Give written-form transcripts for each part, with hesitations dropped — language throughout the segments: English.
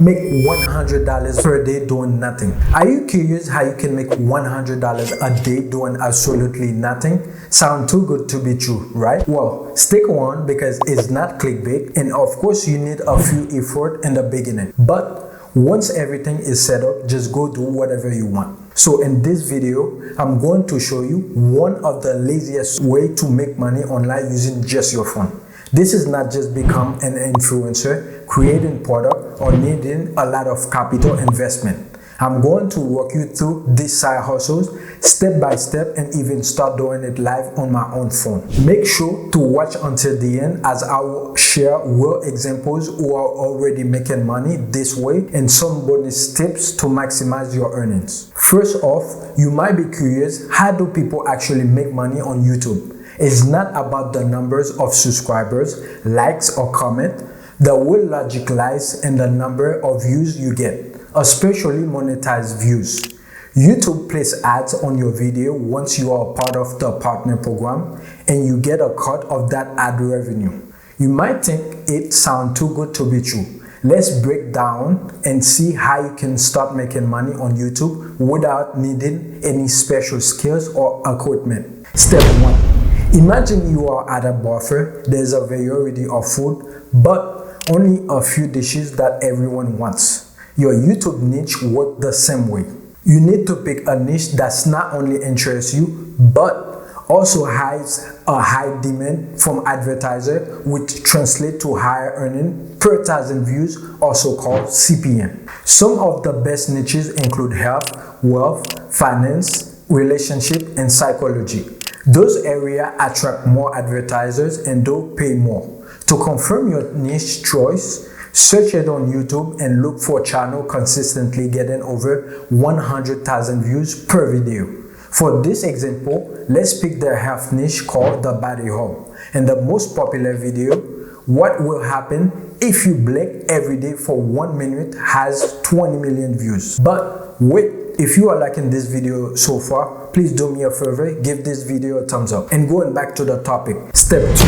Make $100 per day doing nothing. Are you curious how you can make $100 a day doing absolutely nothing? Sound too good to be true, right? Well, stick on because it's not clickbait, and of course you need a few effort in the beginning. But once everything is set up, just go do whatever you want. So in this video, I'm going to show you one of the laziest way to make money online using just your phone. This is not just become an influencer, creating product, or needing a lot of capital investment. I'm going to walk you through these side hustles step by step and even start doing it live on my own phone. Make sure to watch until the end as I will share real examples who are already making money this way and some bonus tips to maximize your earnings. First off, you might be curious, how do people actually make money on YouTube? It's not about the numbers of subscribers, likes, or comments. The real logic lies in the number of views you get, especially monetized views. YouTube places ads on your video once you are part of the partner program, and you get a cut of that ad revenue. You might think it sounds too good to be true. Let's break down and see how you can start making money on YouTube without needing any special skills or equipment. Step 1. Imagine you are at a buffet. There's a variety of food, but only a few dishes that everyone wants. Your YouTube niche works the same way. You need to pick a niche that's not only interests you, but also has a high demand from advertisers, which translates to higher earning per 1,000 views, also called CPM. Some of the best niches include health, wealth, finance, relationship, and psychology. Those areas attract more advertisers and do pay more. To confirm your niche choice, search it on YouTube and look for a channel consistently getting over 100,000 views per video. For this example, let's pick the health niche called the body haul. In the most popular video, what will happen if you blink every day for 1 minute has 20 million views. But wait, if you are liking this video so far, please do me a favor, give this video a thumbs up. And going back to the topic, step 2.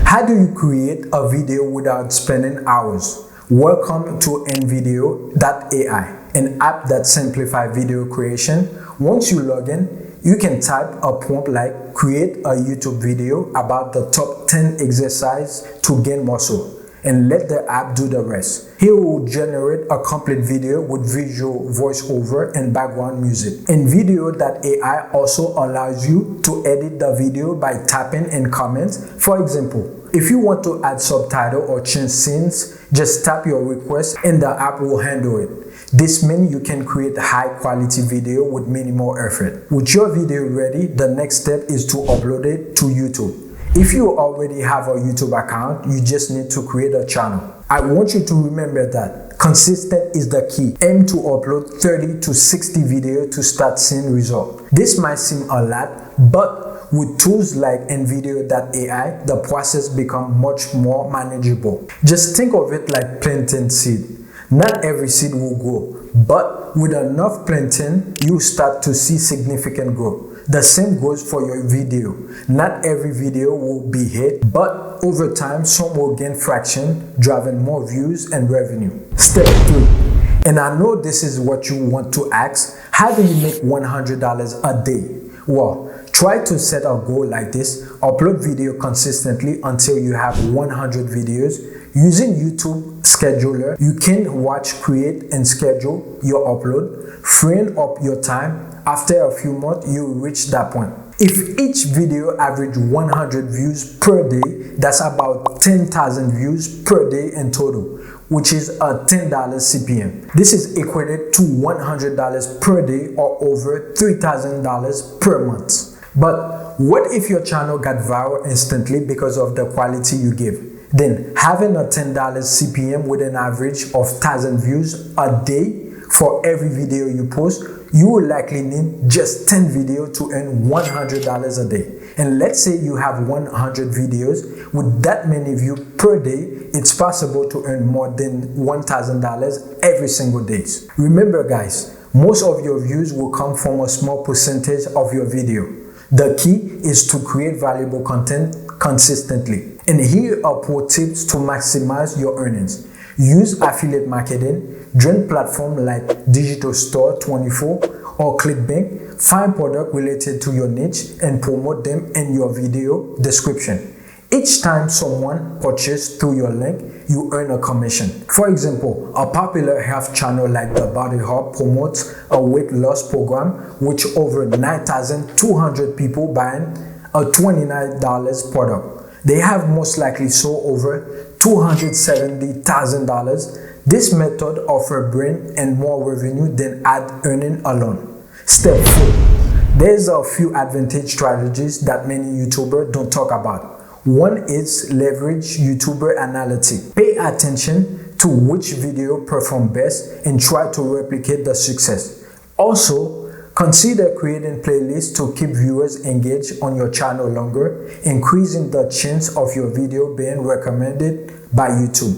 How do you create a video without spending hours? Welcome to nvideo.ai, an app that simplifies video creation. Once you log in, you can type a prompt like create a YouTube video about the top 10 exercises to gain muscle, and let the app do the rest. It will generate a complete video with visual voiceover and background music. nvideo.ai also allows you to edit the video by tapping in comments. For example, if you want to add subtitle or change scenes, just tap your request and the app will handle it. This means you can create high quality video with minimal effort. With your video ready, the next step is to upload it to YouTube. If you already have a YouTube account, you just need to create a channel. I want you to remember that consistent is the key. Aim to upload 30 to 60 videos to start seeing results. This might seem a lot, but with tools like nvideo.ai, the process becomes much more manageable. Just think of it like planting seed. Not every seed will grow, but with enough planting, you start to see significant growth. The same goes for your video. Not every video will be hit, but over time, some will gain traction, driving more views and revenue. Step 3. And I know this is what you want to ask. How do you make $100 a day? Well, try to set a goal like this. Upload video consistently until you have 100 videos. Using YouTube Scheduler, you can watch, create, and schedule your upload, freeing up your time. After a few months, you will reach that point. If each video averages 100 views per day, that's about 10,000 views per day in total, which is a $10 CPM. This is equated to $100 per day or over $3,000 per month. But what if your channel got viral instantly because of the quality you give? Then having a $10 CPM with an average of 1,000 views a day for every video you post, you will likely need just 10 videos to earn $100 a day. And let's say you have 100 videos with that many views per day, it's possible to earn more than $1,000 every single day. Remember guys, most of your views will come from a small percentage of your video. The key is to create valuable content consistently. And here are pro tips to maximize your earnings. Use affiliate marketing, join platforms like Digital Store 24 or ClickBank, find products related to your niche and promote them in your video description. Each time someone purchases through your link, you earn a commission. For example, a popular health channel like The Body Hub promotes a weight loss program which over 9,200 people buying a $29 product. They have most likely sold over $270,000. This method offers brand and more revenue than ad earning alone. Step 4. There's a few advantage strategies that many YouTubers don't talk about. One is leverage YouTuber analytics. Pay attention to which video perform best and try to replicate the success. Also, consider creating playlists to keep viewers engaged on your channel longer, increasing the chance of your video being recommended by YouTube.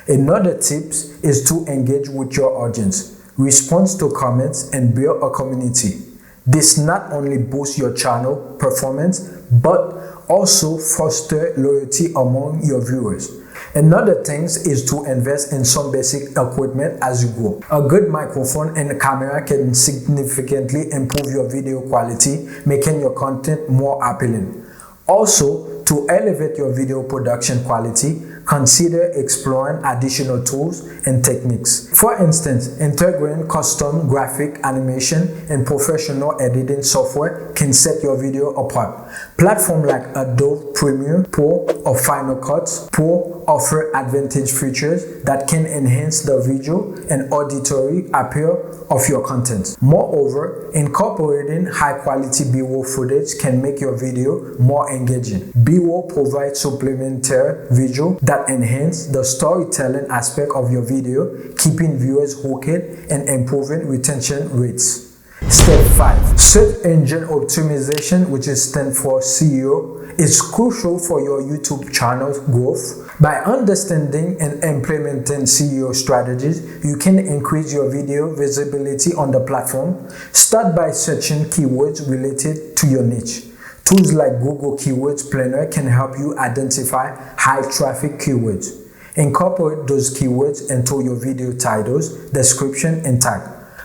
Another tip is to engage with your audience, respond to comments, and build a community. This not only boosts your channel performance, but also foster loyalty among your viewers. Another thing is to invest in some basic equipment as you grow. A good microphone and a camera can significantly improve your video quality, making your content more appealing. Also, to elevate your video production quality, consider exploring additional tools and techniques. For instance, integrating custom graphic animation and professional editing software can set your video apart. Platforms like Adobe Premiere Pro or Final Cut Pro offer advanced features that can enhance the visual and auditory appeal of your content. Moreover, incorporating high-quality B-roll footage can make your video more engaging. B-roll provides supplementary visual that enhance the storytelling aspect of your video, keeping viewers hooked and improving retention rates. Step 5. Search engine optimization, which is stand for SEO, is crucial for your YouTube channel's growth. By understanding and implementing SEO strategies, you can increase your video visibility on the platform. Start by searching keywords related to your niche. Tools like Google Keywords Planner can help you identify high-traffic keywords. Incorporate those keywords into your video titles, description, and tag.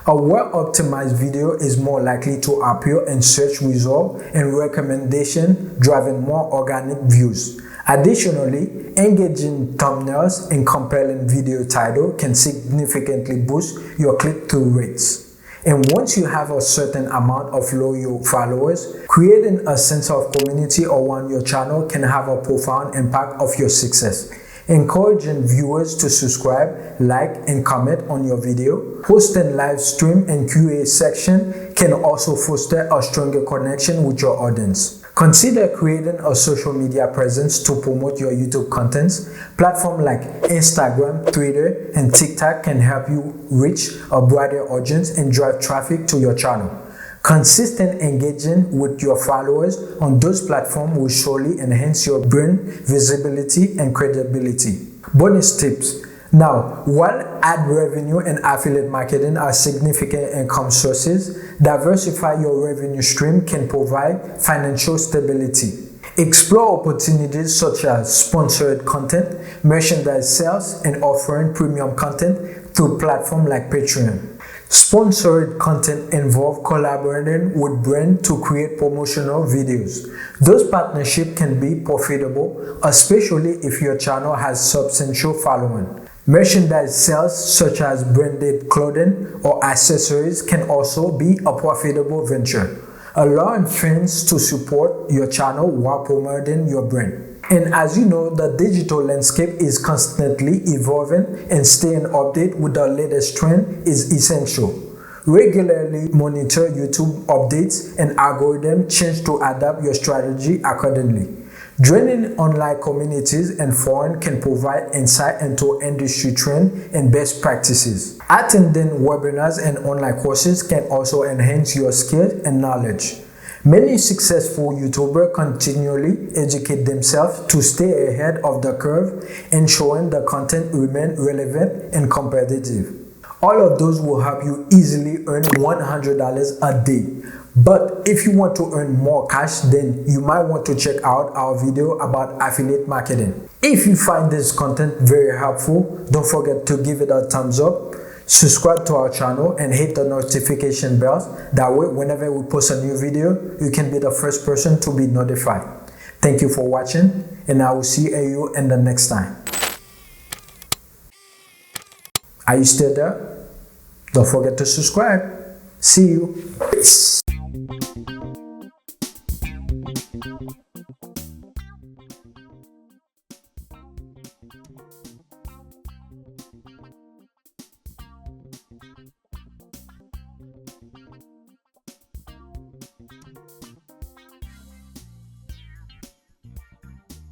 A well-optimized video is more likely to appear in search results and recommendation, driving more organic views. Additionally, engaging thumbnails and compelling video title can significantly boost your click-through rates. And once you have a certain amount of loyal followers, creating a sense of community around your channel can have a profound impact of your success. Encouraging viewers to subscribe, like, and comment on your video. Hosting live stream and Q&A section can also foster a stronger connection with your audience. Consider creating a social media presence to promote your YouTube contents. Platforms like Instagram, Twitter, and TikTok can help you reach a broader audience and drive traffic to your channel. Consistent engagement with your followers on those platforms will surely enhance your brand visibility and credibility. Bonus tips. Now, while ad revenue and affiliate marketing are significant income sources, diversify your revenue stream can provide financial stability. Explore opportunities such as sponsored content, merchandise sales, and offering premium content through platforms like Patreon. Sponsored content involves collaborating with brands to create promotional videos. Those partnerships can be profitable, especially if your channel has substantial following. Merchandise sales such as branded clothing or accessories can also be a profitable venture, allowing fans to support your channel while promoting your brand. And as you know, the digital landscape is constantly evolving, and staying updated with the latest trend is essential. Regularly monitor YouTube updates and algorithm change to adapt your strategy accordingly. Joining online communities and forums can provide insight into industry trends and best practices. Attending webinars and online courses can also enhance your skills and knowledge. Many successful YouTubers continually educate themselves to stay ahead of the curve, ensuring the content remains relevant and competitive. All of those will help you easily earn $100 a day. But if you want to earn more cash, then you might want to check out our video about affiliate marketing. If you find this content very helpful, don't forget to give it a thumbs up, subscribe to our channel, and hit the notification bell. That way, whenever we post a new video, you can be the first person to be notified. Thank you for watching, and I will see you in the next time. Are you still there? Don't forget to subscribe. See you. Peace.